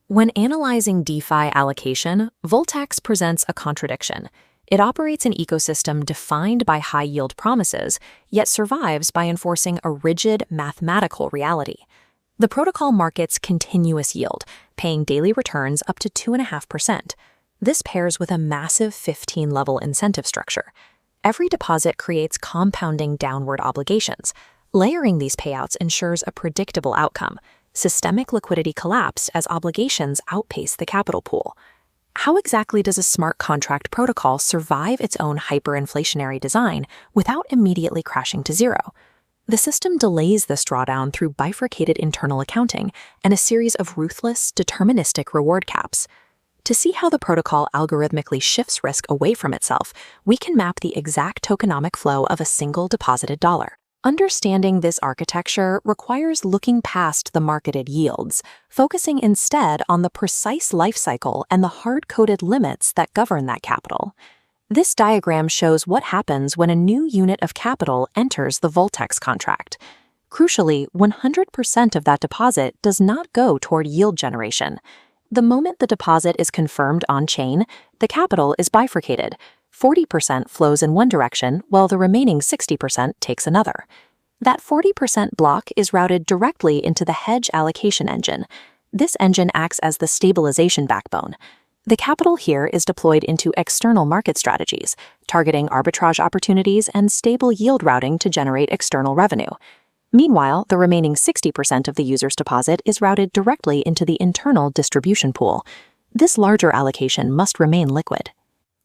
When analyzing DeFi allocation, Vaultex presents a contradiction. It operates an ecosystem defined by high-yield promises, yet survives by enforcing a rigid mathematical reality. The protocol markets continuous yield, paying daily returns up to 2.5%. This pairs with a massive 15-level incentive structure. Every deposit creates compounding downward obligations. Layering these payouts ensures a predictable outcome. Systemic liquidity collapse as obligations outpace the capital pool. How exactly does a smart contract protocol survive its own hyperinflationary design without immediately crashing to zero? The system delays this drawdown through bifurcated internal accounting and a series of ruthless, deterministic reward caps. To see how the protocol algorithmically shifts risk away from itself, we can map the exact tokenomic flow of a single deposited dollar. Understanding this architecture requires looking past the marketed yields, focusing instead on the precise life cycle and the hard-coded limits that govern that capital. This diagram shows what happens when a new unit of capital enters the Vaultex contract. Crucially, 100% of that deposit does not go toward yield generation. The moment the deposit is confirmed on-chain, the capital is bifurcated. 40% flows in one direction, while the remaining 60% takes another. That 40% block is routed directly into the hedge allocation engine. This engine acts as the stabilization backbone. The capital here is deployed into external market strategies, targeting arbitrage opportunities and stable yield routing to generate external revenue. Meanwhile, the remaining 60% of the user's deposit is routed directly into the internal distribution pool. This larger allocation must remain liquid.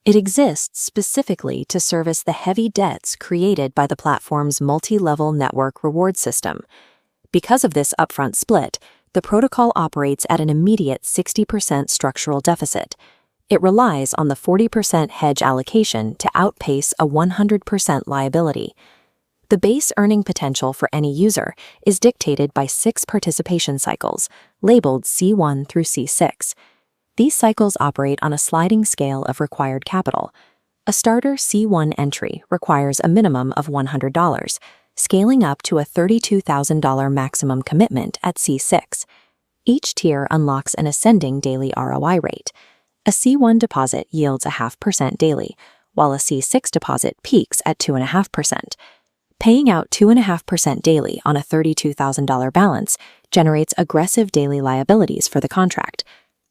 It exists specifically to service the heavy debts created by the platform's multi-level network reward system. Because of this upfront split, the protocol operates at an immediate 60% structural deficit. It relies on the 40% hedge allocation to outpace a 100% liability. The base earning potential for any user is dictated by 6 participation cycles, labeled C1 through C6. These cycles operate on a sliding scale of required capital. A starter C1 entry requires a minimum of $100, scaling up to a $32,000 maximum commitment at C6. Each tier unlocks an ascending daily ROI rate. A C1 deposit yields 0.5% daily, while a C6 deposit peaks at 2.5%. Paying out 2.5% daily on a $32,000 balance generates aggressive daily liabilities for the contract.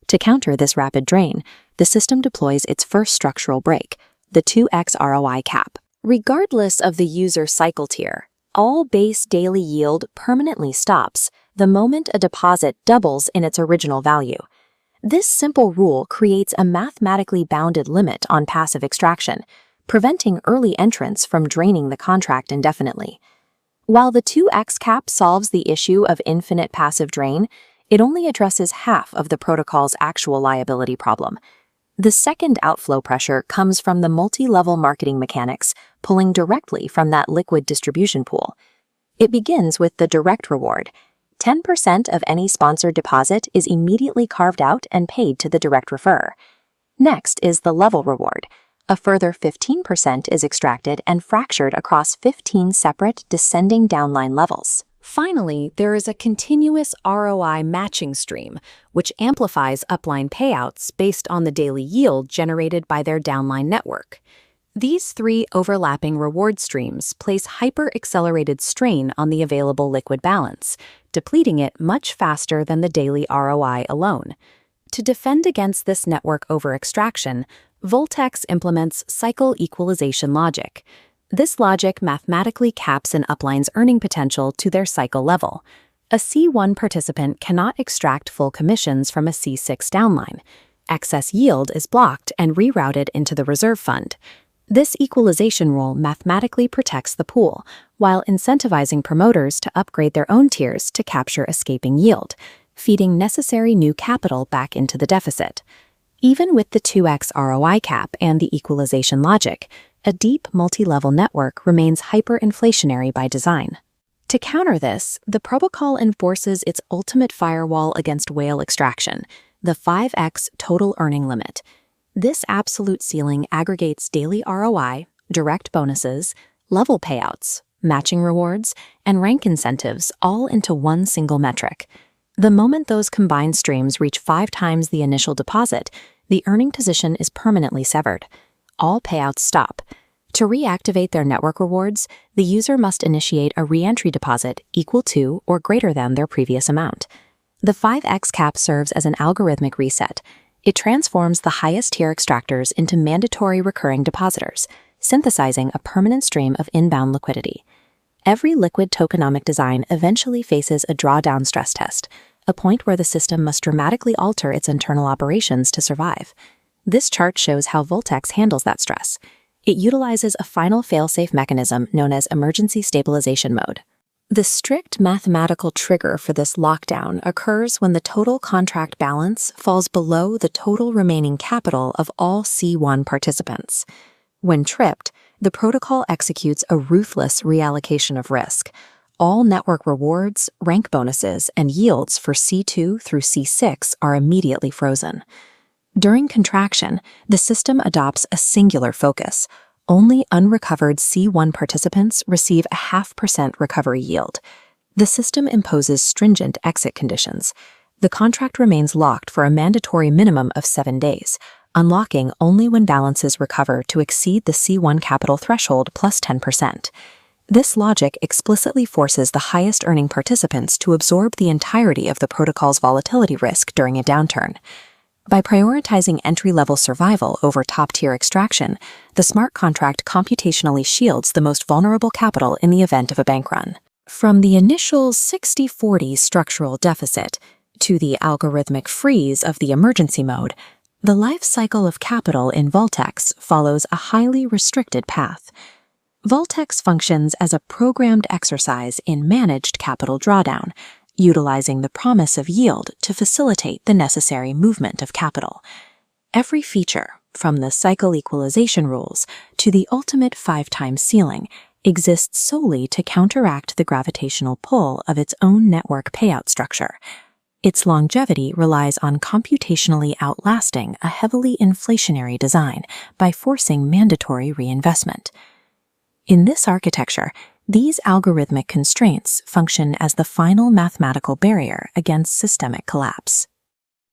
To counter this rapid drain, the system deploys its first structural break, the 2x ROI cap. Regardless of the user cycle tier, all base daily yield permanently stops the moment a deposit doubles in its original value. This simple rule creates a mathematically bounded limit on passive extraction, preventing early entrants from draining the contract indefinitely. While the 2x cap solves the issue of infinite passive drain, it only addresses half of the protocol's actual liability problem. The second outflow pressure comes from the multi-level marketing mechanics pulling directly from that liquid distribution pool. It begins with the direct reward. 10% of any sponsored deposit is immediately carved out and paid to the direct referrer. Next is the level reward. A further 15% is extracted and fractured across 15 separate descending downline levels. Finally, there is a continuous ROI matching stream, which amplifies upline payouts based on the daily yield generated by their downline network. These 3 overlapping reward streams place hyper-accelerated strain on the available liquid balance, depleting it much faster than the daily ROI alone. To defend against this network over-extraction, Vaultex implements cycle equalization logic. This logic mathematically caps an upline's earning potential to their cycle level. A C1 participant cannot extract full commissions from a C6 downline. Excess yield is blocked and rerouted into the reserve fund. This equalization rule mathematically protects the pool, while incentivizing promoters to upgrade their own tiers to capture escaping yield, feeding necessary new capital back into the deficit. Even with the 2x ROI cap and the equalization logic, a deep multi-level network remains hyperinflationary by design. To counter this, the protocol enforces its ultimate firewall against whale extraction, the 5x total earning limit. This absolute ceiling aggregates daily ROI, direct bonuses, level payouts, matching rewards, and rank incentives all into one single metric. The moment those combined streams reach 5 times the initial deposit, the earning position is permanently severed. All payouts stop. To reactivate their network rewards, the user must initiate a re-entry deposit equal to or greater than their previous amount. The 5x cap serves as an algorithmic reset. It transforms the highest tier extractors into mandatory recurring depositors, synthesizing a permanent stream of inbound liquidity. Every liquid tokenomic design eventually faces a drawdown stress test, a point where the system must dramatically alter its internal operations to survive. This chart shows how Vaultex handles that stress. It utilizes a final fail-safe mechanism known as emergency stabilization mode. The strict mathematical trigger for this lockdown occurs when the total contract balance falls below the total remaining capital of all C1 participants. When tripped, the protocol executes a ruthless reallocation of risk. All network rewards, rank bonuses, and yields for C2 through C6 are immediately frozen. During contraction, the system adopts a singular focus. Only unrecovered C1 participants receive a 0.5% recovery yield. The system imposes stringent exit conditions. The contract remains locked for a mandatory minimum of 7 days, unlocking only when balances recover to exceed the C1 capital threshold plus 10%. This logic explicitly forces the highest earning participants to absorb the entirety of the protocol's volatility risk during a downturn. By prioritizing entry-level survival over top-tier extraction, the smart contract computationally shields the most vulnerable capital in the event of a bank run. From the initial 60-40 structural deficit to the algorithmic freeze of the emergency mode, the life cycle of capital in Vaultex follows a highly restricted path. Vaultex functions as a programmed exercise in managed capital drawdown, utilizing the promise of yield to facilitate the necessary movement of capital. Every feature, from the cycle equalization rules to the ultimate 5-times ceiling, exists solely to counteract the gravitational pull of its own network payout structure. Its longevity relies on computationally outlasting a heavily inflationary design by forcing mandatory reinvestment. In this architecture, these algorithmic constraints function as the final mathematical barrier against systemic collapse.